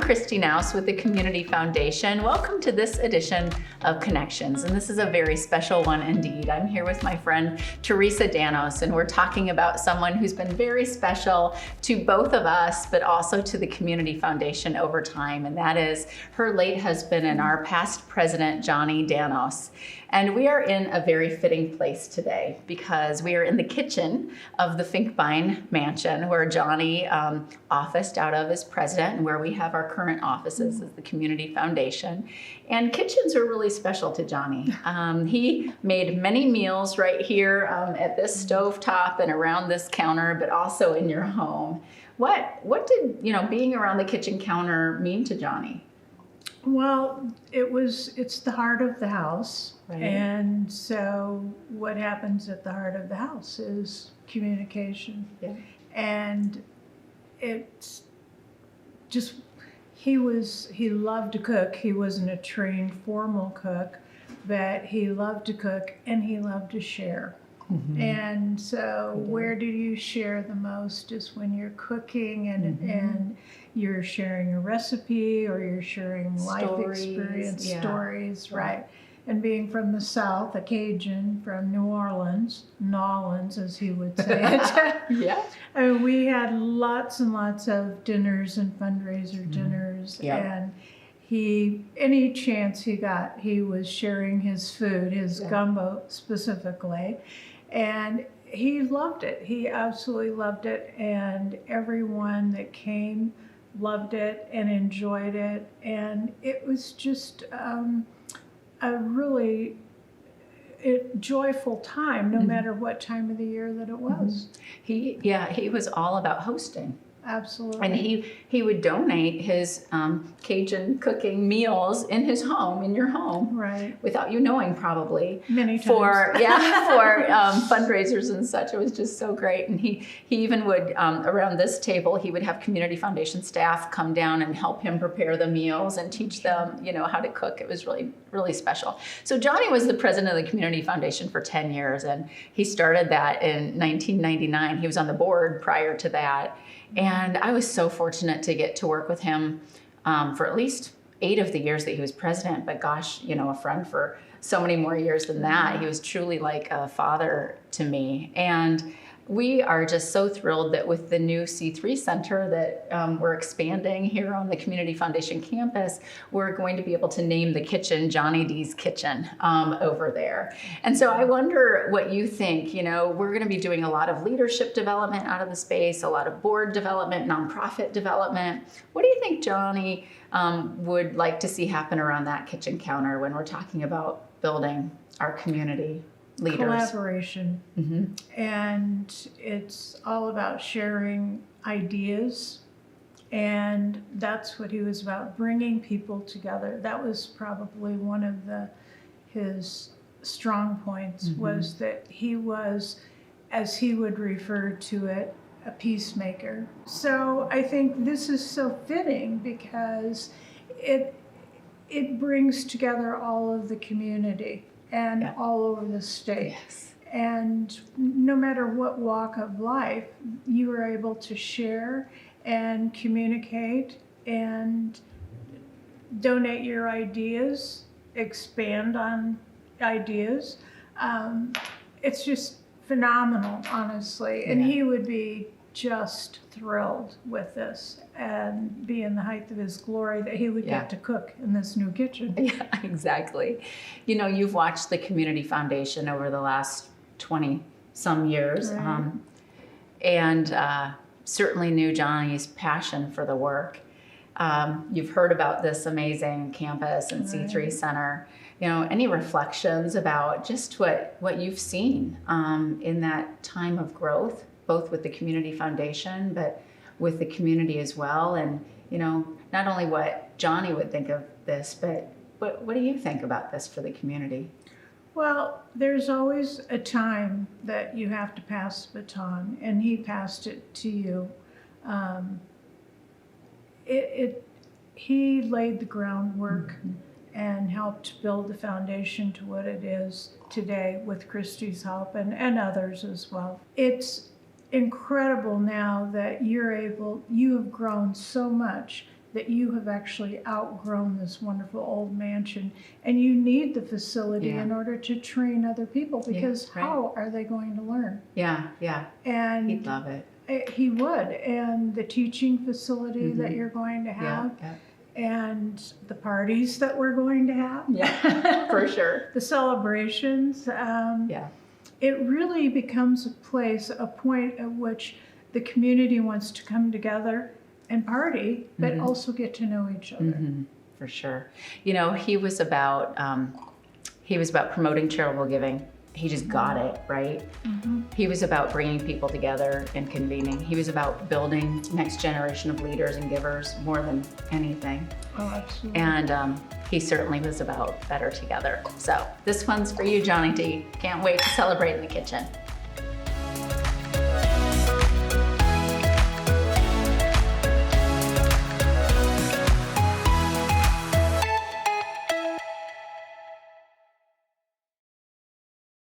Christy Naus with the Community Foundation. Welcome to this edition of Connections, and this is a very special one indeed. I'm here with my friend Teresa Danos, and we're talking about someone who's been very special to both of us, but also to the Community Foundation over time, and that is her late husband and our past president, Johnny Danos. And we are in a very fitting place today because we are in the kitchen of the Finkbein Mansion, where Johnny officed out of as president and where we have our current offices as the Community Foundation. And kitchens are really special to Johnny. He made many meals right here at this stovetop and around this counter, but also in your home. What did being around the kitchen counter mean to Johnny? Well, it's the heart of the house. Right. And so what happens at the heart of the house is communication. Yeah. And it's just, he loved to cook. He wasn't a trained formal cook, but he loved to cook and he loved to share. Mm-hmm. And so where do you share the most is when you're cooking and you're sharing a recipe or you're sharing life experience, stories, right? And being from the South, a Cajun from New Orleans, Nolans as he would say it. Yeah. I mean, we had lots and lots of dinners and fundraiser dinners. And any chance he got, he was sharing his food, his gumbo specifically. And he loved it. He absolutely loved it. And everyone that came loved it and enjoyed it. And it was just a really joyful time, no matter what time of the year that it was. He was all about hosting. Absolutely. And he would donate his Cajun cooking meals in his home, in your home, right? Without you knowing, probably many times. For fundraisers and such. It was just so great. And he even would around this table he would have Community Foundation staff come down and help him prepare the meals and teach them how to cook. It was really, really special. So Johnny was the president of the Community Foundation for 10 years, and he started that in 1999. He was on the board prior to that. And I was so fortunate to get to work with him for at least 8 of the years that he was president. But gosh, a friend for so many more years than that. He was truly like a father to me. And we are just so thrilled that with the new C3 Center that we're expanding here on the Community Foundation campus, we're going to be able to name the kitchen Johnny D's Kitchen over there. And so I wonder what you think. We're going to be doing a lot of leadership development out of the space, a lot of board development, nonprofit development. What do you think Johnny would like to see happen around that kitchen counter when we're talking about building our community leaders? Collaboration. Mm-hmm. And it's all about sharing ideas. And that's what he was about, bringing people together. That was probably one of his strong points, was that he was, as he would refer to it, a peacemaker. So I think this is so fitting because it brings together all of the community and all over the state. Yes. And no matter what walk of life, you are able to share and communicate and donate your ideas, expand on ideas. It's just phenomenal, honestly. And he would be just thrilled with this and be in the height of his glory that he would get to cook in this new kitchen. Yeah, exactly. You've watched the Community Foundation over the last 20 some years, right. And certainly knew Johnny's passion for the work. You've heard about this amazing campus and C3 Center. Any reflections about just what you've seen in that time of growth, both with the Community Foundation, but with the community as well? And, not only what Johnny would think of this, but what do you think about this for the community? Well, there's always a time that you have to pass the baton, and he passed it to you. He laid the groundwork and helped build the foundation to what it is today with Christy's help and others as well. It's incredible now that you have grown so much that you have actually outgrown this wonderful old mansion and you need the facility Yeah. in order to train other people, because right. how are they going to learn? Yeah, yeah. And He'd love it. he would. And the teaching facility that you're going to Yeah, have, yeah. and the parties that we're going to have, Yeah, for sure. the celebrations. Yeah. It really becomes a point at which the community wants to come together and party, but also get to know each other. For sure. You know, he was about promoting charitable giving. He just got it, right? He was about bringing people together and convening. He was about building next generation of leaders and givers more than anything. Oh, absolutely. And he certainly was about better together. So this one's for you, Johnny D. Can't wait to celebrate in the kitchen.